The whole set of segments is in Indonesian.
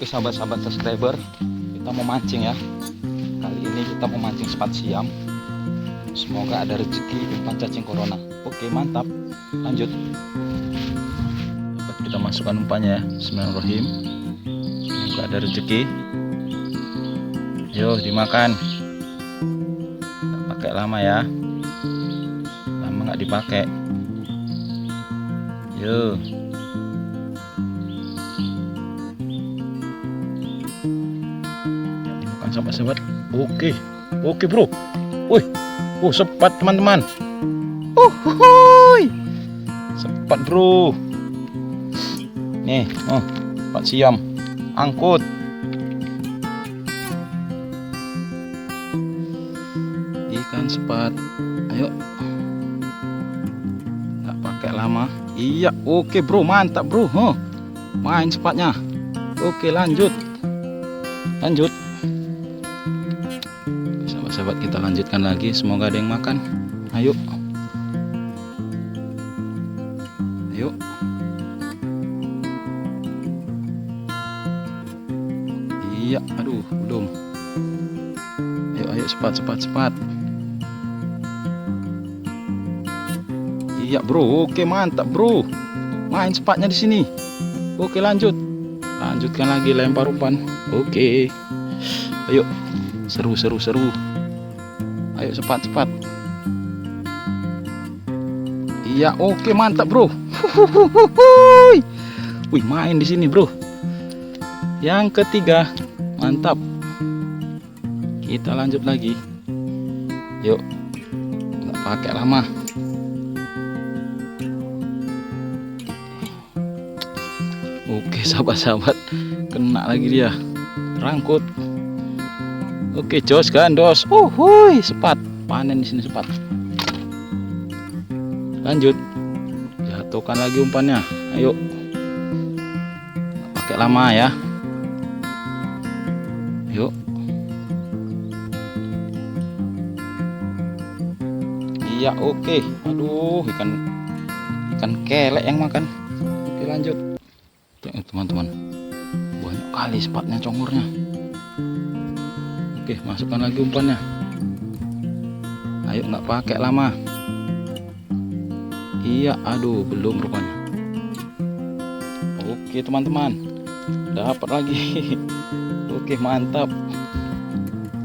sahabat-sahabat subscriber, kita mau mancing ya. Kali ini kita mau mancing sepat siam. Semoga ada rezeki umpan cacing corona. Oke, mantap. Lanjut. Dapat kita masukkan umpannya ya. Bismillahirrahmanirrahim. Semoga ada rezeki. Yo, dimakan. Nggak pakai lama ya. Lama nggak dipakai. Yo. Sahabat-sahabat, oke bro, wih, sepat teman-teman, sepat bro, nih, sepat siam, angkut, ikan sepat, ayo, nggak pakai lama, iya, oke bro, mantap bro, main sepatnya, oke lanjut. Sahabat, kita lanjutkan lagi, semoga ada yang makan. Ayo iya, aduh belum. Ayo sepat iya bro, oke mantap bro, main sepatnya di sini. Oke lanjutkan lagi, lempar umpan. Oke, ayo, seru. Ayo cepat. Iya, oke mantap bro. Wih, main di sini bro. Yang ketiga, mantap. Kita lanjut lagi. Yuk, nggak pakai lama. Oke sahabat-sahabat, kena lagi dia. Terangkut. Oke, jos gandos. Sepat. Panen di sini sepat. Lanjut. Jatuhkan lagi umpannya. Ayo. Nggak pakai lama ya. Yuk. Iya, oke. Aduh, ikan kelek yang makan. Oke, lanjut. Teman-teman. Banyak kali sepatnya, congornya. Oke, masukkan lagi umpannya. Ayo, nggak pakai lama. Iya, aduh, belum rupanya. Oke teman-teman, dapat lagi. Oke, mantap.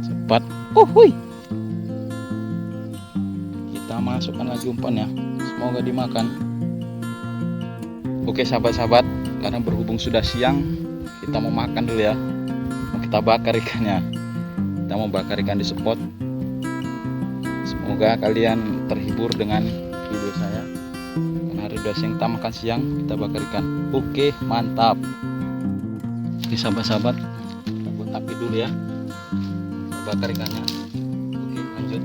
Cepat. Kita masukkan lagi umpannya. Semoga dimakan. Oke sahabat-sahabat, karena berhubung sudah siang, kita mau makan dulu ya. Mau kita bakar ikannya. Kita mau bakar ikan di spot. Semoga kalian terhibur dengan video saya. Karena hari udah siang, kita makan siang, kita bakar ikan. Oke, mantap. Oke sahabat-sahabat, kita buat api dulu ya. Kita bakar ikannya. Oke, lanjut.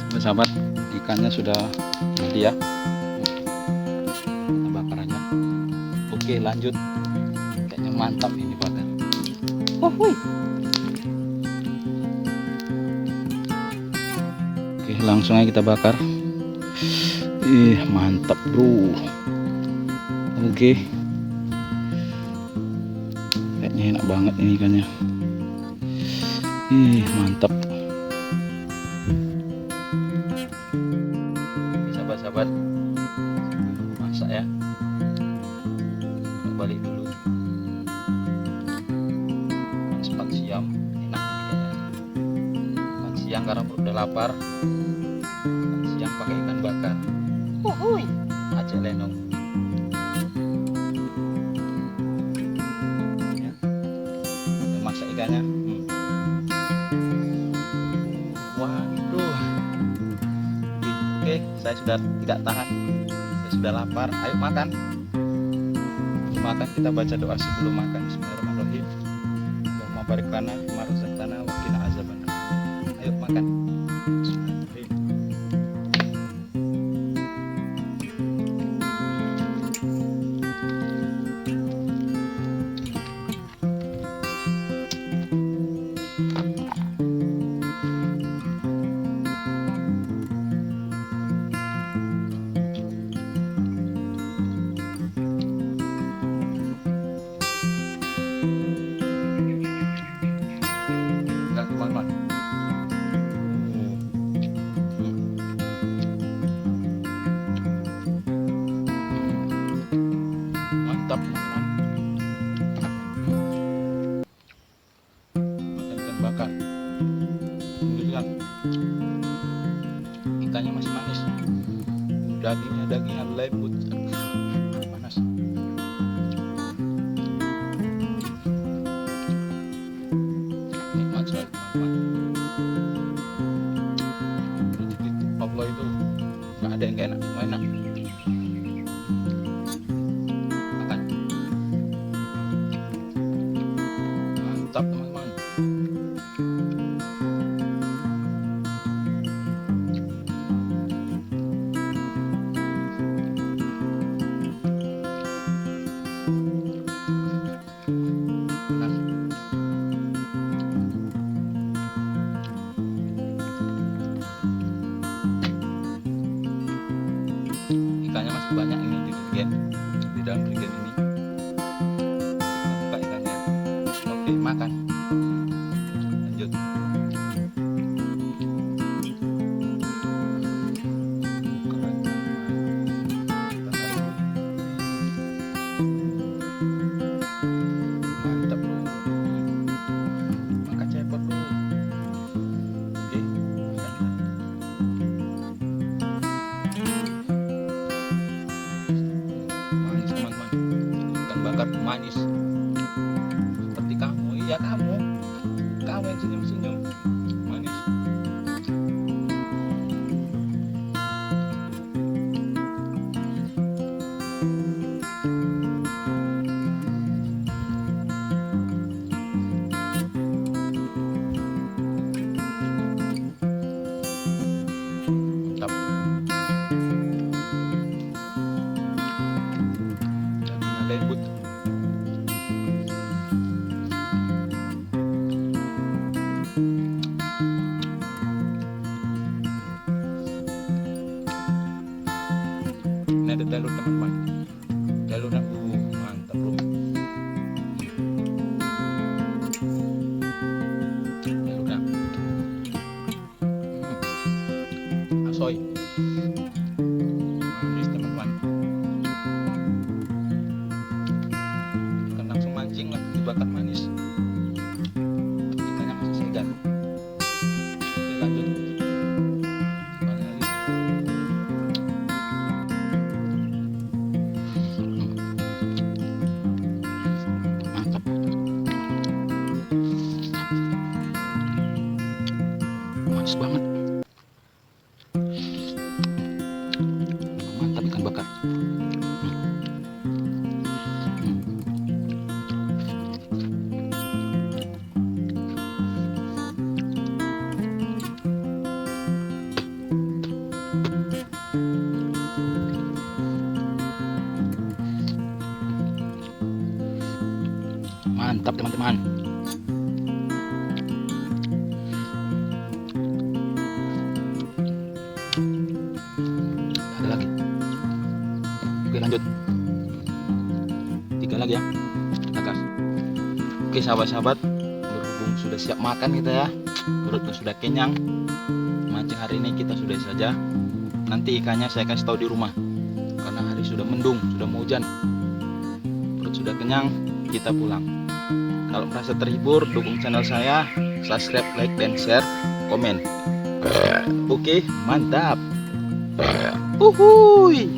Sahabat-sahabat, ikannya sudah jadi ya. Kita bakar aja. Oke, lanjut. Kayaknya mantap ini bakar. Oke, langsung aja kita bakar. Mantap bro. Oke, kayaknya enak banget ini ikannya. Mantap. Sahabat-sahabat, masak ya. Balik dulu. Sepat siam enak ini. Makan siang karena udah lapar. Makan siang pakai ikan bakar. Aceh lenong. Ya. Udah masak ikannya. Wah, bro. Oke, saya sudah tidak tahan. Saya sudah lapar. Ayo makan. Makan, kita baca doa sebelum makan. Bismillahirrahmanirrahim. Allahumma barik lana fima razaqtana wa qina azabannar. Ayo makan. Bismillahirrahmanirrahim. ikannya masih manis, dagingnya lembut. Panas. Nikmat sekali teman-teman. Rezeki Allah itu nggak ada yang gak enak, semua enak. Makan. Mantap teman-teman. Ikannya masih banyak ini di dalam jerigen ini. Kita buka ikannya. Oke, makan. Lanjut. Keren, mantap bro. Makan cepet bro. Oke, makan. Manis teman-teman, ikan bakar manis seperti kamu. Iya, kamu yang senyum-senyum manis. Mantap. Dagingnya lembut. Ini ada telur teman-teman. Telurnya mantap bro. Telurnya asoy. Manis teman-teman. Kan langsung mancing lah, dibakar manis. Ikannya masih segar. Oke, lanjut. Ikannya lagi. Mantap. Manis banget. Mantap ikan bakar. Mantap teman-teman. Ada lagi. Oke, lanjut. 3 lagi ya. Kita gas. Oke sahabat-sahabat, berhubung sudah siap makan kita ya, perutnya sudah kenyang, mancing hari ini kita sudah saja. Nanti ikannya saya kasih tahu di rumah, karena hari sudah mendung, sudah mau hujan. Perut sudah kenyang, kita pulang. Kalau merasa terhibur, dukung channel saya, subscribe, like, dan share, komen. Oke, mantap. Uhuy.